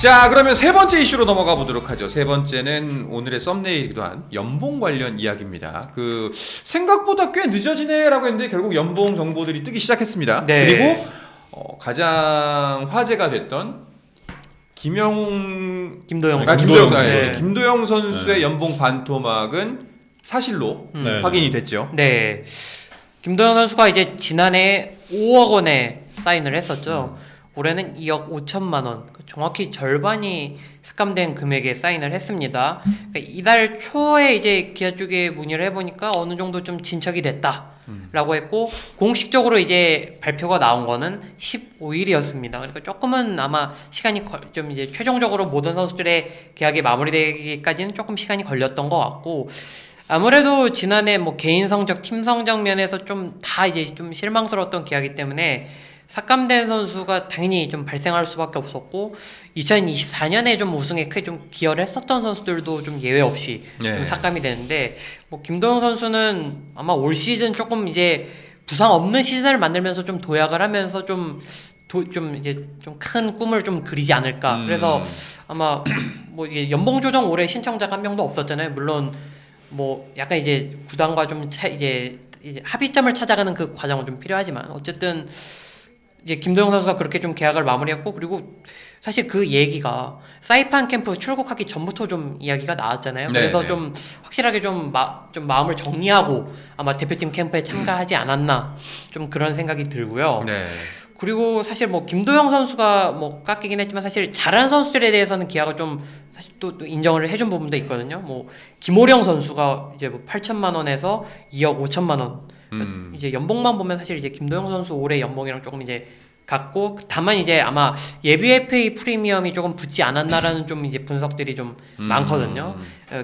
자, 그러면 세 번째 이슈로 넘어가 보도록 하죠. 세 번째는 오늘의 썸네일이기도 한 연봉 관련 이야기입니다. 생각보다 꽤 늦어지네라고 했는데 결국 연봉 정보들이 뜨기 시작했습니다. 네. 그리고 가장 화제가 됐던 김도영 선수의 연봉 반토막은 사실로 확인이 됐죠. 네. 김도영 선수가 이제 지난해 5억 원에 사인을 했었죠. 올해는 2억 5천만 원, 정확히 절반이 삭감된 금액에 사인을 했습니다. 그러니까 이달 초에 이제 기아 쪽에 문의를 해보니까 어느 정도 좀 진척이 됐다라고 했고, 공식적으로 이제 발표가 나온 거는 15일이었습니다. 그러니까 조금은 아마 시간이 좀 이제 최종적으로 모든 선수들의 계약이 마무리되기까지는 조금 시간이 걸렸던 것 같고, 아무래도 지난해 뭐 개인 성적, 팀 성적 면에서 좀 다 이제 좀 실망스러웠던 계약이기 때문에 삭감된 선수가 당연히 좀 발생할 수밖에 없었고, 2024년에 좀 우승에 크게 좀 기여를 했었던 선수들도 좀 예외 없이 좀 삭감이 되는데, 뭐 김도영 선수는 아마 올 시즌 조금 이제 부상 없는 시즌을 만들면서 좀 도약을 하면서 좀 이제 좀 큰 꿈을 좀 그리지 않을까. 그래서 아마 뭐 이게 연봉 조정 올해 신청자가 한 명도 없었잖아요. 물론 뭐 약간 이제 구단과 좀 이제 합의점을 찾아가는 그 과정은 좀 필요하지만, 어쨌든 이제 김도영 선수가 그렇게 좀 계약을 마무리했고, 그리고 사실 그 얘기가 사이판 캠프 출국하기 전부터 좀 이야기가 나왔잖아요. 그래서 좀 확실하게 좀 마음을 정리하고 아마 대표팀 캠프에 참가하지 않았나, 좀 그런 생각이 들고요. 그리고 사실 뭐 김도영 선수가 뭐 깎이긴 했지만 사실 잘하는 선수들에 대해서는 기아가 좀 사실 또 인정을 해준 부분도 있거든요. 뭐 김호령 선수가 이제 뭐 8천만 원에서 2억 5천만 원. 이제 연봉만 보면 사실 이제 김도영 선수 올해 연봉이랑 조금 이제 같고, 다만 이제 아마 예비 FA 프리미엄이 조금 붙지 않았나라는 좀 이제 분석들이 좀 많거든요.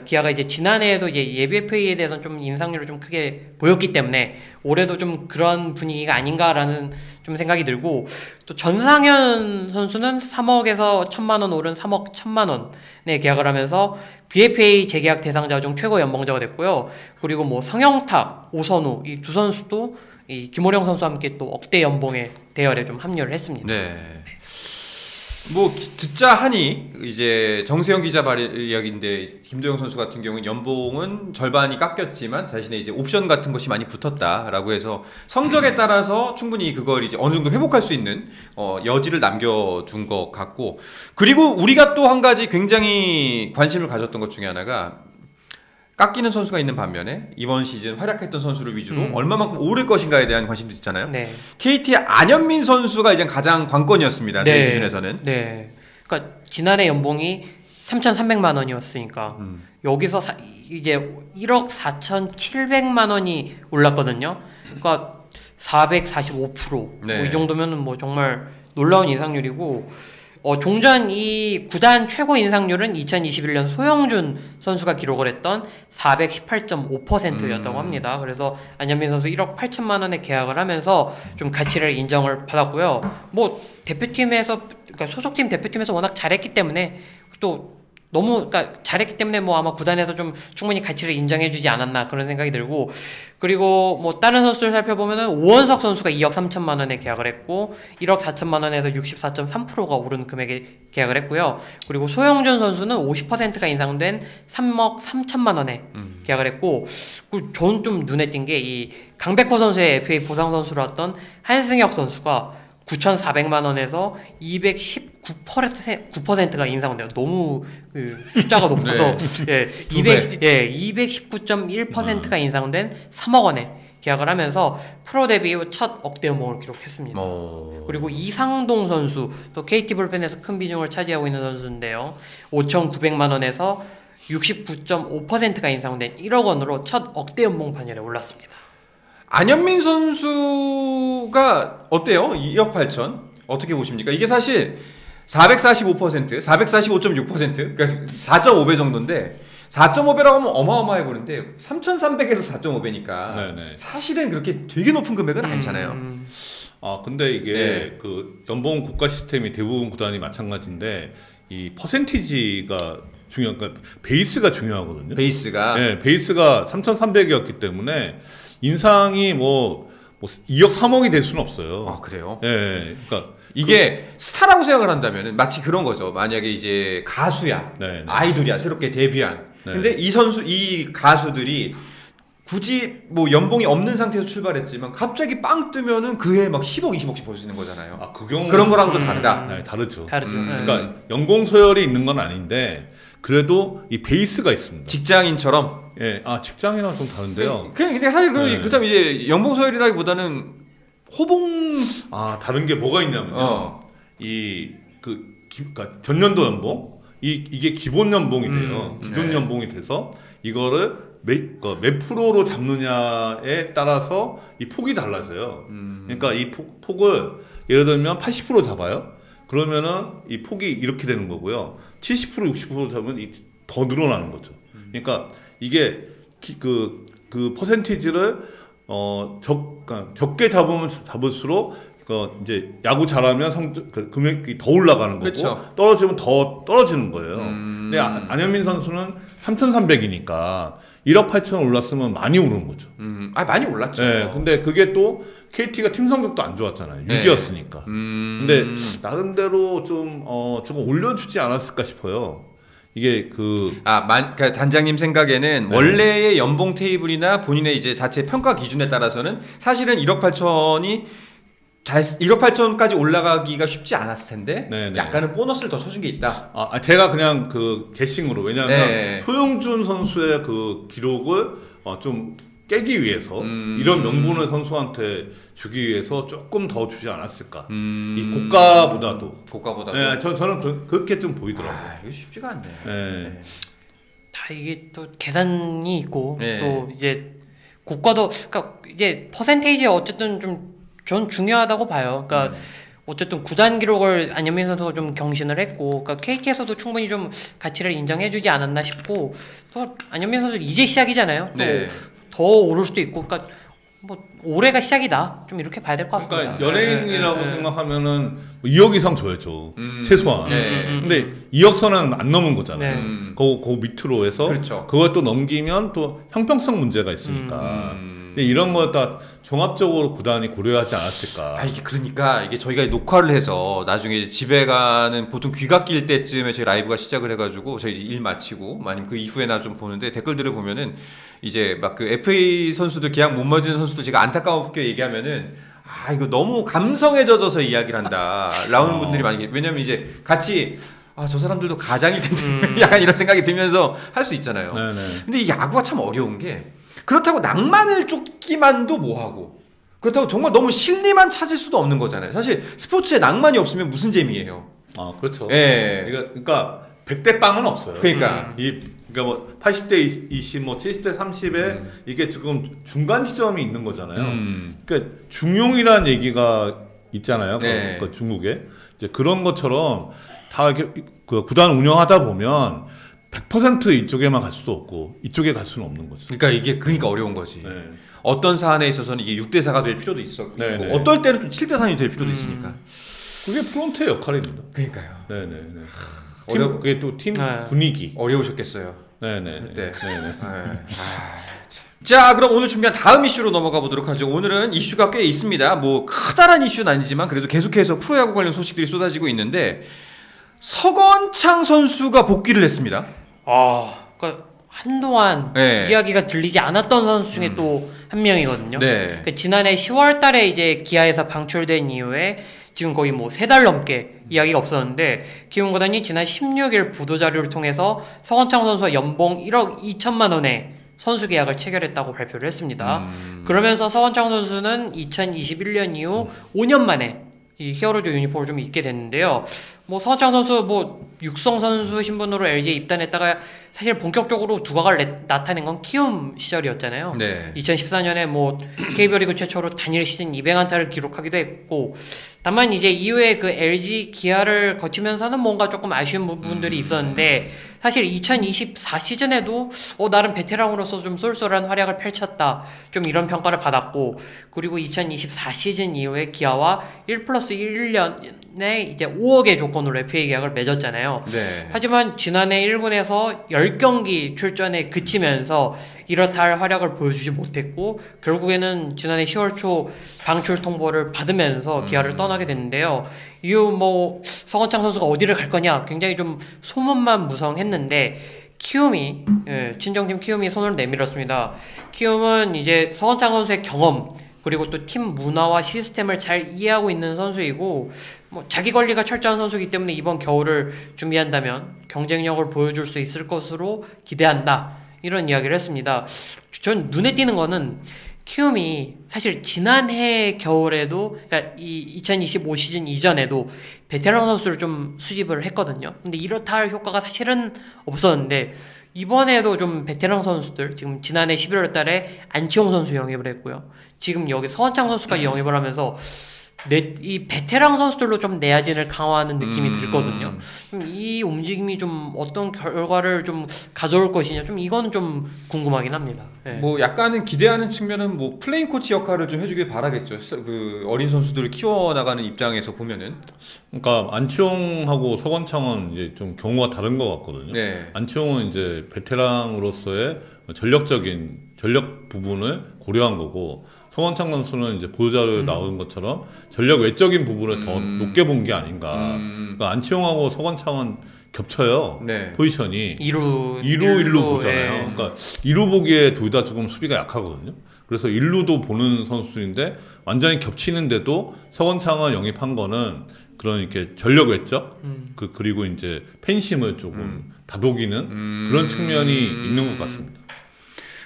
기아가 이제 지난해에도 이제 예비 FA에 대해서는 좀 인상률을 좀 크게 보였기 때문에 올해도 좀 그런 분위기가 아닌가라는 좀 생각이 들고, 또 전상현 선수는 3억에서 1천만 원 오른 3억 1천만 원에 계약을 하면서 BFA 재계약 대상자 중 최고 연봉자가 됐고요. 그리고 뭐 성영탁, 오선우 이 두 선수도 이 김호령 선수와 함께 또 억대 연봉의 대열에 좀 합류를 했습니다. 뭐 듣자 하니 이제 정세영 기자 이야기인데, 김도영 선수 같은 경우는 연봉은 절반이 깎였지만 대신에 이제 옵션 같은 것이 많이 붙었다라고 해서 성적에 따라서 충분히 그걸 이제 어느 정도 회복할 수 있는 여지를 남겨둔 것 같고, 그리고 우리가 또 한 가지 굉장히 관심을 가졌던 것 중에 하나가, 깎이는 선수가 있는 반면에 이번 시즌 활약했던 선수를 위주로 얼마만큼 오를 것인가에 대한 관심도 있잖아요. KT의 안현민 선수가 이제 가장 관건이었습니다. 제 기준에서는. 그러니까 지난해 연봉이 3,300만 원이었으니까 여기서 이제 1억 4,700만 원이 올랐거든요. 그러니까 445%. 뭐 이 정도면은 뭐 정말 놀라운 인상률이고, 종전 이 구단 최고 인상률은 2021년 소영준 선수가 기록을 했던 418.5%였다고 합니다. 그래서 안현민 선수 1억 8천만 원에 계약을 하면서 좀 가치를 인정을 받았고요. 뭐 대표팀에서, 그러니까 소속팀 대표팀에서 워낙 잘했기 때문에, 또 너무 그러니까 잘했기 때문에 뭐 아마 구단에서 좀 충분히 가치를 인정해주지 않았나, 그런 생각이 들고, 그리고 뭐 다른 선수들 살펴보면은 오원석 선수가 2억 3천만 원에 계약을 했고 1억 4천만 원에서 64.3%가 오른 금액에 계약을 했고요. 그리고 소영준 선수는 50%가 인상된 3억 3천만 원에 계약을 했고, 그리고 저는 좀 눈에 띈 게 이 강백호 선수의 FA 보상 선수로 왔던 한승혁 선수가 9,400만 원에서 219%가 인상돼요. 너무 숫자가 높아서 219.1%가 인상된 3억 원에 계약을 하면서 프로 데뷔 후 첫 억대 연봉을 기록했습니다. 그리고 이상동 선수, 또 KT 불펜에서 큰 비중을 차지하고 있는 선수인데요. 5,900만 원에서 69.5%가 인상된 1억 원으로 첫 억대 연봉 반열에 올랐습니다. 안현민 선수가 어때요? 2억 8천 어떻게 보십니까? 이게 사실 445%, 445.6%, 그러니까 4.5배 정도인데, 4.5배라고 하면 어마어마해 보는데 3,300에서 4.5배니까 사실은 그렇게 되게 높은 금액은 아니잖아요. 근데 이게 그 연봉 국가 시스템이 대부분 구단이 마찬가지인데, 이 퍼센티지가 그러니까 베이스가 중요하거든요. 베이스가 베이스가 3,300이었기 때문에 인상이 뭐 2억 3억이 될 수는 없어요. 그래요? 그러니까 이게 스타라고 생각을 한다면은 마치 그런 거죠. 만약에 이제 가수야, 네, 네. 아이돌이야, 새롭게 데뷔한. 네. 근데 이 가수들이 굳이 뭐 연봉이 없는 상태에서 출발했지만 갑자기 빵 뜨면은 그해 막 10억, 20억씩 벌 수 있는 거잖아요. 아, 그 경우 그런 거랑 또 다르다. 네, 다르죠. 다르죠. 그러니까 연공 서열이 있는 건 아닌데 그래도 이 베이스가 있습니다. 직장인처럼. 예, 아 직장이랑 좀 다른데요. 근데 사실 네. 그다음 이제 연봉 서열이라기보다는 호봉. 아 다른 게 뭐가 있냐면요. 그러니까 전년도 연봉 이게 기본 연봉이 돼요. 기존 네. 연봉이 돼서 이거를 몇 프로로 잡느냐에 따라서 이 폭이 달라져요. 그러니까 이 폭을 예를 들면 80% 잡아요. 그러면은 이 폭이 이렇게 되는 거고요. 70% 60% 잡으면 더 늘어나는 거죠. 그러니까 이게 그 퍼센티지를 그러니까 적게 잡을수록 이제 야구 잘하면 금액이 더 올라가는 거고 그쵸. 떨어지면 더 떨어지는 거예요. 근데 안현민 선수는 3,300이니까 1억 8천 올랐으면 많이 오른 거죠. 많이 올랐죠. 네, 근데 그게 또 KT가 팀 성적도 안 좋았잖아요. 네. 6위였으니까. 근데 나름대로 좀 조금 올려주지 않았을까 싶어요. 이게 그러니까 단장님 생각에는 네. 원래의 연봉 테이블이나 본인의 이제 자체 평가 기준에 따라서는 사실은 1억 8천이 1억 8천까지 올라가기가 쉽지 않았을 텐데 네, 네. 약간은 보너스를 더 쳐준 게 있다. 제가 그냥 게싱으로 왜냐하면 네. 소용준 선수의 그 기록을 좀 깨기 위해서 이런 명분을 선수한테 주기 위해서 조금 더 주지 않았을까. 이 고가보다도. 네, 저는 그렇게 좀 보이더라고요. 이거 쉽지가 않네. 네. 다 이게 또 계산이 있고 네. 또 이제 고가도 그러니까 이제 퍼센테이지 어쨌든 좀 전 중요하다고 봐요. 그러니까 어쨌든 구단 기록을 안현민 선수가 좀 경신을 했고, 그러니까 KT에서도 충분히 좀 가치를 인정해주지 않았나 싶고, 또 안현민 선수 이제 시작이잖아요. 또 네. 더 오를 수도 있고, 그러니까 뭐 올해가 시작이다. 좀 이렇게 봐야 될 것 같습니다. 그러니까 연예인이라고 네. 생각하면은 2억 이상 줘야죠. 최소한. 네. 근데 2억 선은 안 넘은 거잖아요. 네. 그 밑으로 해서 그렇죠. 그걸 또 넘기면 또 형평성 문제가 있으니까. 근데 이런 거 다 종합적으로 구단이 고려하지 않았을까. 이게 그러니까 이게 저희가 녹화를 해서 나중에 집에 가는 보통 귀가 낄 때쯤에 저희 라이브가 시작을 해가지고 저희 일 마치고 아니면 그 이후에나 좀 보는데 댓글들을 보면은 이제 막 그 FA 선수들 계약 못 맞은 선수들 제가 안타까웠게 얘기하면은 이거 너무 감성에 젖어서 이야기를 한다 라는 분들이 많이 계세요. 왜냐면 이제 같이 저 사람들도 가장일 텐데 약간 이런 생각이 들면서 할 수 있잖아요. 네네. 근데 이 야구가 참 어려운 게 그렇다고 낭만을 쫓기만도 뭐하고 그렇다고 정말 너무 실리만 찾을 수도 없는 거잖아요. 사실 스포츠에 낭만이 없으면 무슨 재미예요? 그렇죠. 예. 그러니까 100대 빵은 없어요. 그러니까 그러니까 뭐 80대 20, 뭐 70대 30에 이게 지금 중간 지점이 있는 거잖아요. 그러니까 중용이라는 얘기가 있잖아요. 네. 그 중국에 이제 그런 것처럼 다 이렇게 그 구단 운영하다 보면 100% 이쪽에만 갈 수도 없고 이쪽에 갈 수는 없는 거죠. 그러니까 이게 어려운 거지. 네. 어떤 사안에 있어서는 이게 6대 4가 될 필요도 있었고 네, 네. 어떨 때는 또 7대 3이 될 필요도 있으니까. 그게 프론트의 역할입니다. 그러니까요. 네네네. 어려- 그게 또 팀 네. 분위기. 어려우셨겠어요. 네네. 그때. 네네. 자, 그럼 오늘 준비한 다음 이슈로 넘어가 보도록 하죠. 오늘은 이슈가 꽤 있습니다. 뭐 크다란 이슈는 아니지만 그래도 계속해서 프로야구 관련 소식들이 쏟아지고 있는데 서건창 선수가 복귀를 했습니다. 그러니까 한동안 네. 이야기가 들리지 않았던 선수 중에 또 한 명이거든요. 네. 그 지난해 10월 달에 이제 기아에서 방출된 이후에 지금 거의 뭐 3달 넘게 이야기가 없었는데 기용구단이 지난 16일 보도자료를 통해서 서건창 선수와 연봉 1억 2천만 원의 선수 계약을 체결했다고 발표를 했습니다. 그러면서 서건창 선수는 2021년 이후 5년 만에 이 히어로즈 유니폼을 좀 입게 됐는데요. 뭐 서건창 선수 뭐 육성 선수 신분으로 LG에 입단했다가 사실 본격적으로 두각을 나타낸 건 키움 시절이었잖아요. 네. 2014년에 뭐 KBO 리그 최초로 단일 시즌 200안타를 기록하기도 했고 다만 이제 이후에 그 LG 기아를 거치면서는 뭔가 조금 아쉬운 부분들이 있었는데 사실 2024 시즌에도 나름 베테랑으로서 좀 쏠쏠한 활약을 펼쳤다. 좀 이런 평가를 받았고 그리고 2024 시즌 이후에 기아와 1+1년에 이제 5억의 조건을 조건으로 FA 계약을 맺었잖아요. 네. 하지만 지난해 1군에서 10경기 출전에 그치면서 이렇다 할 활약을 보여주지 못했고 결국에는 지난해 10월 초 방출 통보를 받으면서 기아를 떠나게 됐는데요. 이후 뭐 서건창 선수가 어디를 갈 거냐 굉장히 좀 소문만 무성했는데 키움이 친정팀 키움이 손을 내밀었습니다. 키움은 이제 서건창 선수의 경험 그리고 또 팀 문화와 시스템을 잘 이해하고 있는 선수이고 뭐 자기 관리가 철저한 선수이기 때문에 이번 겨울을 준비한다면 경쟁력을 보여줄 수 있을 것으로 기대한다. 이런 이야기를 했습니다. 전 눈에 띄는 거는 키움이 사실 지난해 겨울에도 그러니까 이 2025 시즌 이전에도 베테랑 선수를 좀 수집을 했거든요. 근데 이렇다 할 효과가 사실은 없었는데 이번에도 좀 베테랑 선수들 지금 지난해 11월 달에 안치홍 선수 영입을 했고요. 지금 여기 서건창 선수까지 영입을 하면서 이 베테랑 선수들로 좀 내야진을 강화하는 느낌이 들거든요. 이 움직임이 좀 어떤 결과를 좀 가져올 것이냐 좀 이거는 좀 궁금하긴 합니다. 네. 뭐 약간은 기대하는 측면은 뭐 플레인 코치 역할을 좀 해주길 바라겠죠. 그 어린 선수들을 키워나가는 입장에서 보면은. 그러니까 안치홍하고 서건창은 이제 좀 경우가 다른 것 같거든요. 네. 안치홍은 이제 베테랑으로서의 전력 부분을 고려한 거고 서건창 선수는 이제 보도자료에 나온 것처럼 전력 외적인 부분을 더 높게 본 게 아닌가. 그러니까 안치홍하고 서건창은 겹쳐요. 네. 포지션이 2루 보잖아요. 예. 그러니까 2루 보기에 둘 다 조금 수비가 약하거든요. 그래서 1루도 보는 선수인데 완전히 겹치는데도 서건창을 영입한 거는 그런 이렇게 전력 외적 그리고 이제 팬심을 조금 다독이는 그런 측면이 있는 것 같습니다.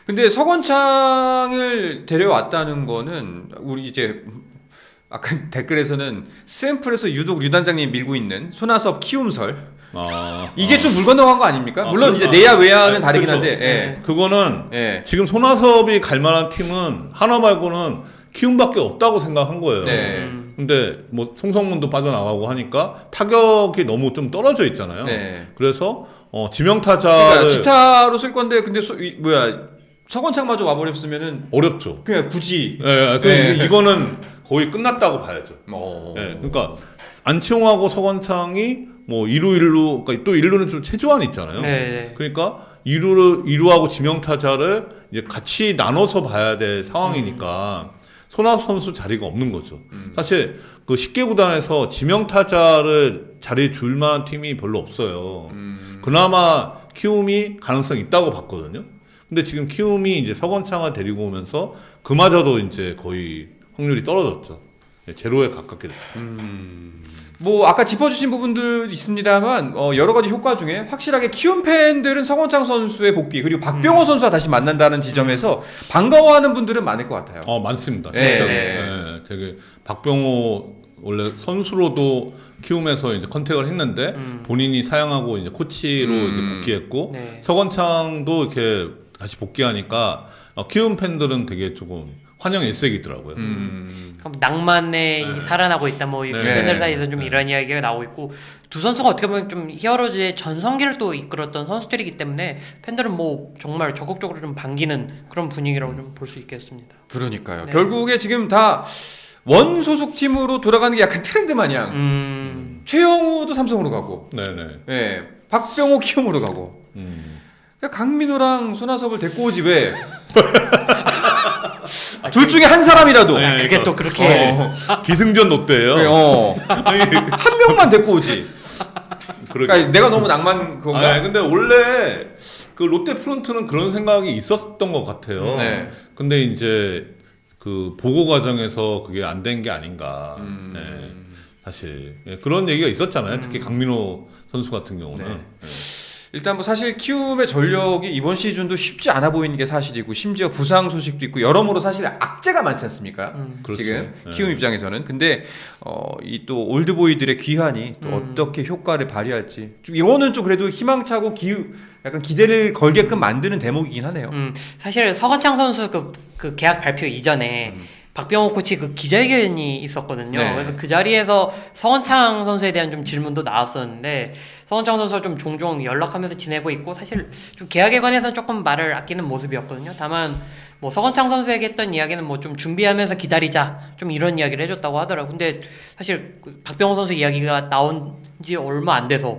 근데 서건창을 데려왔다는 거는 우리 이제 아까 댓글에서는 샘플에서 유독 류 단장님 밀고 있는 손아섭 키움설 이게 좀 물 건너간 거 아닙니까? 물론 이제 내야 외야는 다르긴 그렇죠. 한데 예. 그거는 예. 지금 손아섭이 갈 만한 팀은 하나 말고는 키움밖에 없다고 생각한 거예요. 네. 근데 뭐 송성문도 빠져나가고 하니까 타격이 너무 좀 떨어져 있잖아요. 네. 그래서 지명타자를 그러니까 지타로 쓸 건데 근데 서건창마저 와버렸으면은 어렵죠. 그냥 굳이 네, 이거는 거의 끝났다고 봐야죠. 네. 그러니까 안치홍하고 서건창이 뭐 2루 1루 그러니까 또 1루는 좀 체조안이 있잖아요. 네. 그러니까 2루하고 지명타자를 이제 같이 나눠서 봐야 될 상황이니까 손아섭 선수 자리가 없는 거죠. 사실 그 10개 구단에서 지명타자를 자리 줄 만한 팀이 별로 없어요. 그나마 키움이 가능성이 있다고 봤거든요. 근데 지금 키움이 이제 서건창을 데리고 오면서 그마저도 이제 거의 확률이 떨어졌죠. 제로에 가깝게 됐죠. 뭐 아까 짚어주신 부분도 있습니다만 여러 가지 효과 중에 확실하게 키움 팬들은 서건창 선수의 복귀 그리고 박병호 선수와 다시 만난다는 지점에서 반가워하는 분들은 많을 것 같아요. 많습니다. 네. 진짜로. 네. 되게 박병호 원래 선수로도 키움에서 이제 컨택을 했는데 본인이 사양하고 이제 코치로 이렇게 복귀했고 네. 서건창도 이렇게 다시 복귀하니까 키움 팬들은 되게 조금 환영 일색이더라고요. 그럼 낭만에 살아나고 있다 뭐 네. 팬들 사이에서 좀 이런 이야기가 나오고 있고 두 선수가 어떻게 보면 좀 히어로즈의 전성기를 또 이끌었던 선수들이기 때문에 팬들은 뭐 정말 적극적으로 좀 반기는 그런 분위기라고 좀 볼 수 있겠습니다. 그러니까요. 네. 결국에 지금 다 원 소속 팀으로 돌아가는 게 약간 트렌드 마냥 최영우도 삼성으로 가고, 네네. 예, 박병호 키움으로 가고. 그러니까 강민호랑 손아섭을 데리고 오지 왜? 둘 중에 한 사람이라도. 네, 그게 또 그렇게 기승전 롯데예요. 한 명만 데리고 오지. 그러니까 내가 너무 낭만 그건가? 근데 원래 그 롯데 프론트는 그런 생각이 있었던 것 같아요. 네. 근데 이제 그 보고 과정에서 그게 안 된 게 아닌가. 네. 사실 그런 얘기가 있었잖아요. 특히 강민호 선수 같은 경우는. 네. 일단 뭐 사실 키움의 전력이 이번 시즌도 쉽지 않아 보이는 게 사실이고 심지어 부상 소식도 있고 여러모로 사실 악재가 많지 않습니까? 그렇죠. 지금 네. 키움 입장에서는. 근데 이 또 올드보이들의 귀환이 또 어떻게 효과를 발휘할지 좀 이거는 좀 그래도 희망차고 약간 기대를 걸게끔 만드는 대목이긴 하네요. 사실 서건창 선수 그 계약 발표 이전에 박병호 코치 그 기자회견이 있었거든요. 네. 그래서 그 자리에서 서원창 선수에 대한 좀 질문도 나왔었는데 서원창 선수가 좀 종종 연락하면서 지내고 있고 사실 좀 계약에 관해서는 조금 말을 아끼는 모습이었거든요. 다만 뭐 서건창 선수에게 했던 이야기는 뭐 좀 준비하면서 기다리자 좀 이런 이야기를 해줬다고 하더라고. 근데 사실 그 박병호 선수 이야기가 나온 지 얼마 안 돼서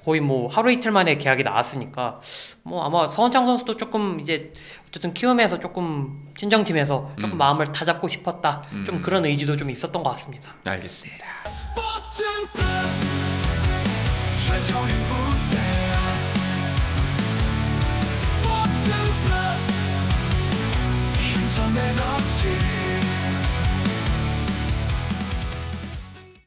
거의 뭐 하루 이틀 만에 계약이 나왔으니까 뭐 아마 서건창 선수도 조금 이제 어쨌든 키움에서 조금 친정팀에서 조금 마음을 다잡고 싶었다. 좀 그런 의지도 좀 있었던 것 같습니다. 알겠습니다. 스포츠 플러스 최종의 무대 스포츠 플러스 힘좀 내놓지